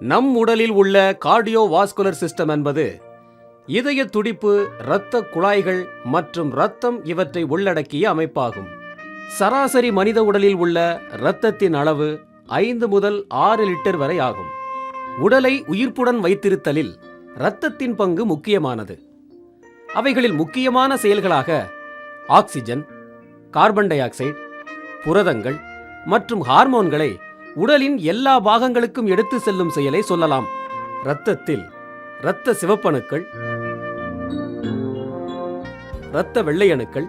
நம் உடலில் உள்ள கார்டியோவாஸ்குலர் சிஸ்டம் என்பது இதய துடிப்பு, இரத்த குழாய்கள் மற்றும் இரத்தம் இவற்றை உள்ளடக்கிய அமைப்பாகும். சராசரி மனித உடலில் உள்ள இரத்தத்தின் அளவு 5 முதல் 6 லிட்டர் வரை ஆகும். உடலை உயிர்ப்புடன் வைத்திருத்தலில் இரத்தத்தின் பங்கு முக்கியமானது. அவைகளில் முக்கியமான செயல்களாக ஆக்சிஜன், கார்பன் டை ஆக்சைடு, புரதங்கள் மற்றும் ஹார்மோன்களை உடலின் எல்லா பாகங்களுக்கும் எடுத்து செல்லும் செயலை சொல்லலாம். இரத்தத்தில் இரத்த சிவப்பணுக்கள், இரத்த வெள்ளையணுக்கள்,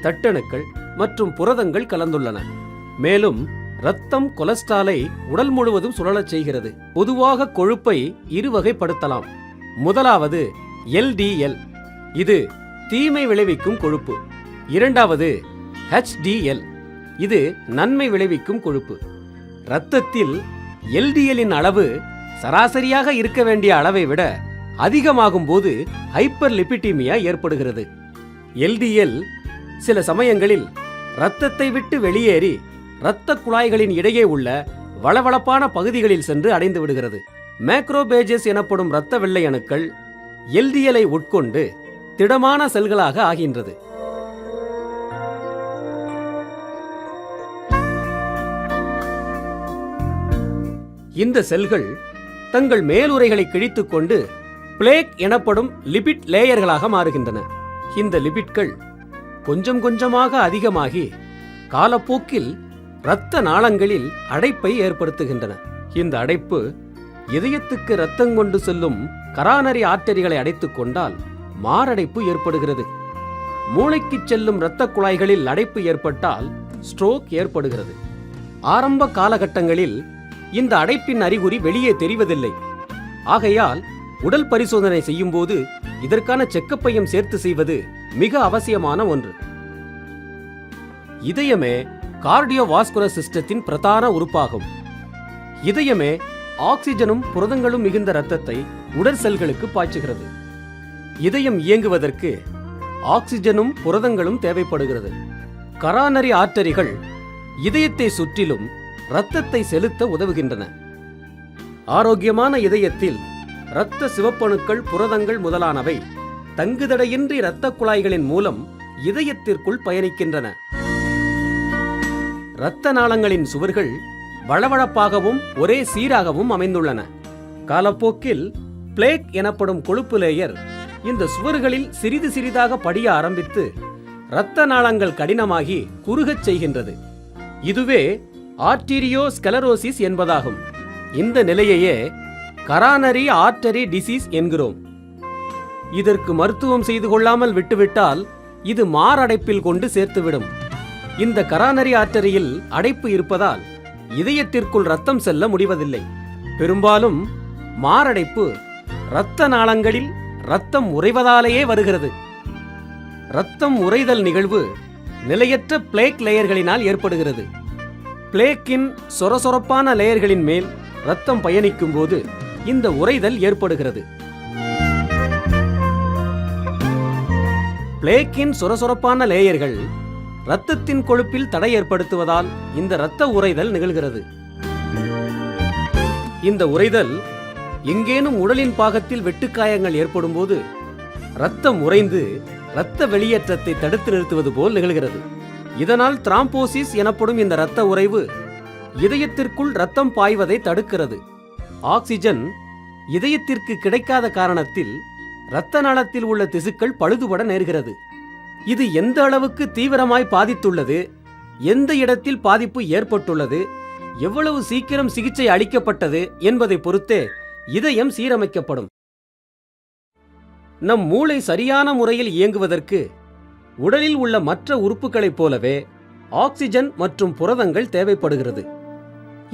தட்டணுக்கள் மற்றும் புரதங்கள் கலந்துள்ளன. மேலும் இரத்தம் கொலஸ்ட்ராலை உடல் முழுவதும் சுழலச் செய்கிறது. பொதுவாக கொழுப்பை இரு வகைப்படுத்தலாம். முதலாவது LDL, இது தீமை விளைவிக்கும் கொழுப்பு. இரண்டாவது HDL, இது நன்மை விளைவிக்கும் கொழுப்பு. இரத்தத்தில் LDL-இன் அளவு சராசரியாக இருக்க வேண்டிய அளவை விட அதிகமாகும் போது ஹைப்பர் லிபிடிமியா ஏற்படுகிறது. LDL சில சமயங்களில் இரத்தத்தை விட்டு வெளியேறி இரத்த குழாய்களின் இடையே உள்ள வளவளப்பான பகுதிகளில் சென்று அடைந்து விடுகிறது. மேக்ரோபேஜஸ் எனப்படும் இரத்த வெள்ளை அணுக்கள் LDL-ஐ உட்கொண்டு திடமான செல்களாக ஆகின்றது. இந்த செல்கள் தங்கள் மேலுறைகளை கிழித்துக் கொண்டு பிளேக் எனப்படும் லிபிட் லேயர்களாக மாறுகின்றன. இந்த லிபிட்கள் கொஞ்சம் கொஞ்சமாக அதிகமாகி காலப்போக்கில் இரத்த நாளங்களில் அடைப்பை ஏற்படுத்துகின்றன. இந்த அடைப்பு இதயத்துக்கு இரத்தம் கொண்டு செல்லும் கரானரி ஆர்டரிகளை அடைத்துக் கொண்டால் மாரடைப்பு ஏற்படுகிறது. மூளைக்கு செல்லும் இரத்த குழாய்களில் அடைப்பு ஏற்பட்டால் ஸ்ட்ரோக் ஏற்படுகிறது. ஆரம்ப காலகட்டங்களில் இந்த அடைப்பின் அறிகுறி வெளியே தெரிவதில்லை. ஆகையால் உடல் பரிசோதனை செய்யும் போது இதற்கான செக்கப்பையும் சேர்த்து செய்வது மிக அவசியமான ஒன்று. இதயமே கார்டியோவாஸ்குலர் சிஸ்டத்தின் பிரதான உறுப்பாகும். இதயமே ஆக்சிஜனும் புரதங்களும் மிகுந்த இரத்தத்தை உடற் செல்களுக்கு பாய்ச்சுகிறது. இதயம் இயங்குவதற்கு ஆக்சிஜனும் புரதங்களும் தேவைப்படுகிறது. கரானரி ஆர்டரிகள் இதயத்தை சுற்றிலும் இரத்தத்தை செலுத்த உதவுகின்றன. ஆரோக்கியமான இதயத்தில் இரத்த சிவப்பணுக்கள், புரதங்கள் முதலானவை தங்குதடையின்றி இரத்த குழாய்களின் மூலம் இதயத்திற்குள் பயணிக்கின்றன. இரத்த நாளங்களின் சுவர்கள் வளவளப்பாகவும் ஒரே சீராகவும் அமைந்துள்ளன. காலப்போக்கில் பிளேக் எனப்படும் கொழுப்பு லேயர் இந்த சுவர்களில் சிறிது சிறிதாக படிய ஆரம்பித்து இரத்த நாளங்கள் கடினமாகி குறுகச் செய்கின்றது. இதுவே ஆர்டீரியோஸ்கலரோசிஸ் என்பதாகும். இந்த நிலையையே கரானரி ஆர்டரி டிசீஸ் என்கிறோம். இதற்கு மருத்துவம் செய்து கொள்ளாமல் விட்டுவிட்டால் இது மாரடைப்பில் கொண்டு சேர்த்துவிடும். இந்த கரானரி ஆர்டரியில் அடைப்பு இருப்பதால் இதயத்திற்குள் இரத்தம் செல்ல முடிவதில்லை. பெரும்பாலும் மாரடைப்பு இரத்த நாளங்களில் இரத்தம் உறைவதாலேயே வருகிறது. இரத்தம் உறைதல் நிகழ்வு நிலையற்ற பிளேக் லேயர்களினால் ஏற்படுகிறது. பிளேக்கின் சொரசொரப்பான லேயர்களின் மேல் இரத்தம் பயணிக்கும் போது இந்த உறைதல் ஏற்படுகிறது. பிளேக்கின் சொரசொரப்பான லேயர்கள் இரத்தத்தின் கொழுப்பில் தடை ஏற்படுத்துவதால் இந்த இரத்த உறைதல் நிகழ்கிறது. இந்த உறைதல் எங்கேனும் உடலின் பாகத்தில் வெட்டுக்காயங்கள் ஏற்படும் போது இரத்தம் உறைந்து இரத்த வெளியேற்றத்தை தடுத்து நிறுத்துவது போல் நிகழ்கிறது. இதனால் திராம்போசிஸ் எனப்படும் இந்த இரத்த உறைவு இதயத்திற்குள் இரத்தம் பாய்வதை தடுக்கிறது. ஆக்சிஜன் இதயத்திற்கு கிடைக்காத காரணத்தில் இரத்த நாளத்தில் உள்ள திசுக்கள் பழுதுபட நேர்கிறது. இது எந்த அளவுக்கு தீவிரமாய் பாதித்துள்ளது, எந்த இடத்தில் பாதிப்பு ஏற்பட்டுள்ளது, எவ்வளவு சீக்கிரம் சிகிச்சை அளிக்கப்பட்டது என்பதை பொறுத்தே இதயம் சீரமைக்கப்படும். நம் மூளை சரியான முறையில் இயங்குவதற்கு உடலில் உள்ள மற்ற உறுப்புகளைப் போலவே ஆக்சிஜன் மற்றும் புரதங்கள் தேவைப்படுகிறது.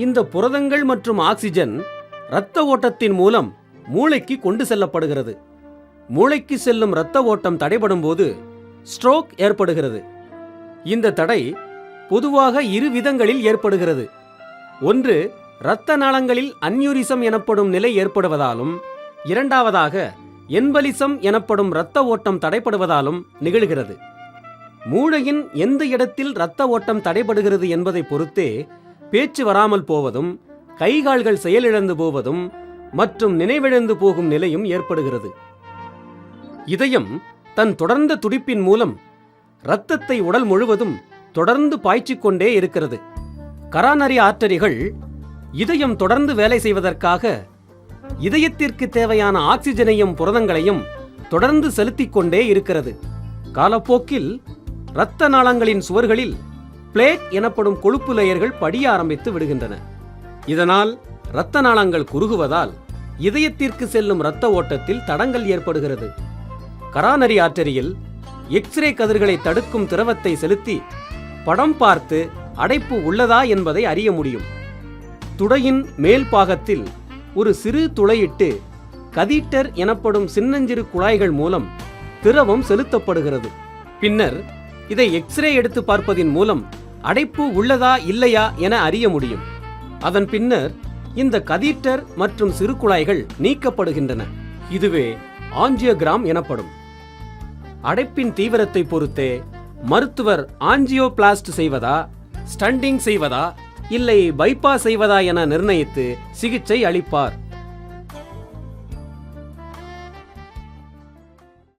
இந்த புரதங்கள் மற்றும் ஆக்சிஜன் இரத்த ஓட்டத்தின் மூலம் மூளைக்கு கொண்டு செல்லப்படுகிறது. மூளைக்கு செல்லும் இரத்த ஓட்டம் தடைபடும் போது ஸ்ட்ரோக் ஏற்படுகிறது. இந்த தடை பொதுவாக இரு விதங்களில் ஏற்படுகிறது. ஒன்று, இரத்த நாளங்களில் அன்யூரிசம் எனப்படும் நிலை ஏற்படுவதாலும், இரண்டாவதாக எம்பலிசம் எனப்படும் இரத்த ஓட்டம் தடைபடுவதாலும் நிகழ்கிறது. மூளையின் எந்த இடத்தில் இரத்த ஓட்டம் தடைபடுகிறது என்பதை பொறுத்தே பேச்சு வராமல் போவதும், கைகால்கள் செயலிழந்து போவதும் மற்றும் நினைவிழந்து போகும் நிலையும் ஏற்படுகிறது. இதயம் தன் தொடர்ந்த துடிப்பின் மூலம் இரத்தத்தை உடல் முழுவதும் தொடர்ந்து பாய்ச்சிக் கொண்டே இருக்கிறது. கரானரி ஆர்டரிகள் இதயம் தொடர்ந்து வேலை செய்வதற்காக இதயத்திற்கு தேவையான ஆக்சிஜனையும் புரதங்களையும் தொடர்ந்து செலுத்திக் கொண்டே இருக்கிறது. காலப்போக்கில் இரத்த நாளங்களின் சுவர்களில் பிளேக் எனப்படும் கொழுப்பு லேயர்கள் படிய ஆரம்பித்து விடுகின்றன. இதனால் இரத்த நாளங்கள் குறுகுவதால் இதயத்திற்கு செல்லும் இரத்த ஓட்டத்தில் தடங்கல் ஏற்படுகிறது. கரானரி ஆர்டரியில் எக்ஸ்ரே கதிர்களை தடுக்கும் திரவத்தை செலுத்தி படம் பார்த்து அடைப்பு உள்ளதா என்பதை அறிய முடியும். துடையின் மேல் பாகத்தில் ஒரு சிறு துளையிட்டு கதீட்டர் எனப்படும் சின்னஞ்சிறு குழாய்கள் மூலம் திரவம் செலுத்தப்படுகிறது. பின்னர் இதை எக்ஸ்ரே எடுத்து பார்ப்பதின் மூலம் அடைப்பு உள்ளதா இல்லையா என அறிய முடியும். அதன் பின்னர் இந்த கதீட்டர் மற்றும் சிறு குழாய்கள் நீக்கப்படுகின்றன. இதுவே ஆஞ்சியோகிராம் எனப்படும். அடைப்பின் தீவிரத்தை பொறுத்தே மருத்துவர் ஆஞ்சியோபிளாஸ்ட் செய்வதா, ஸ்டண்டிங் செய்வதா இல்லை பைபாஸ் செய்வதா என நிர்ணயித்து சிகிச்சை அளிப்பார்.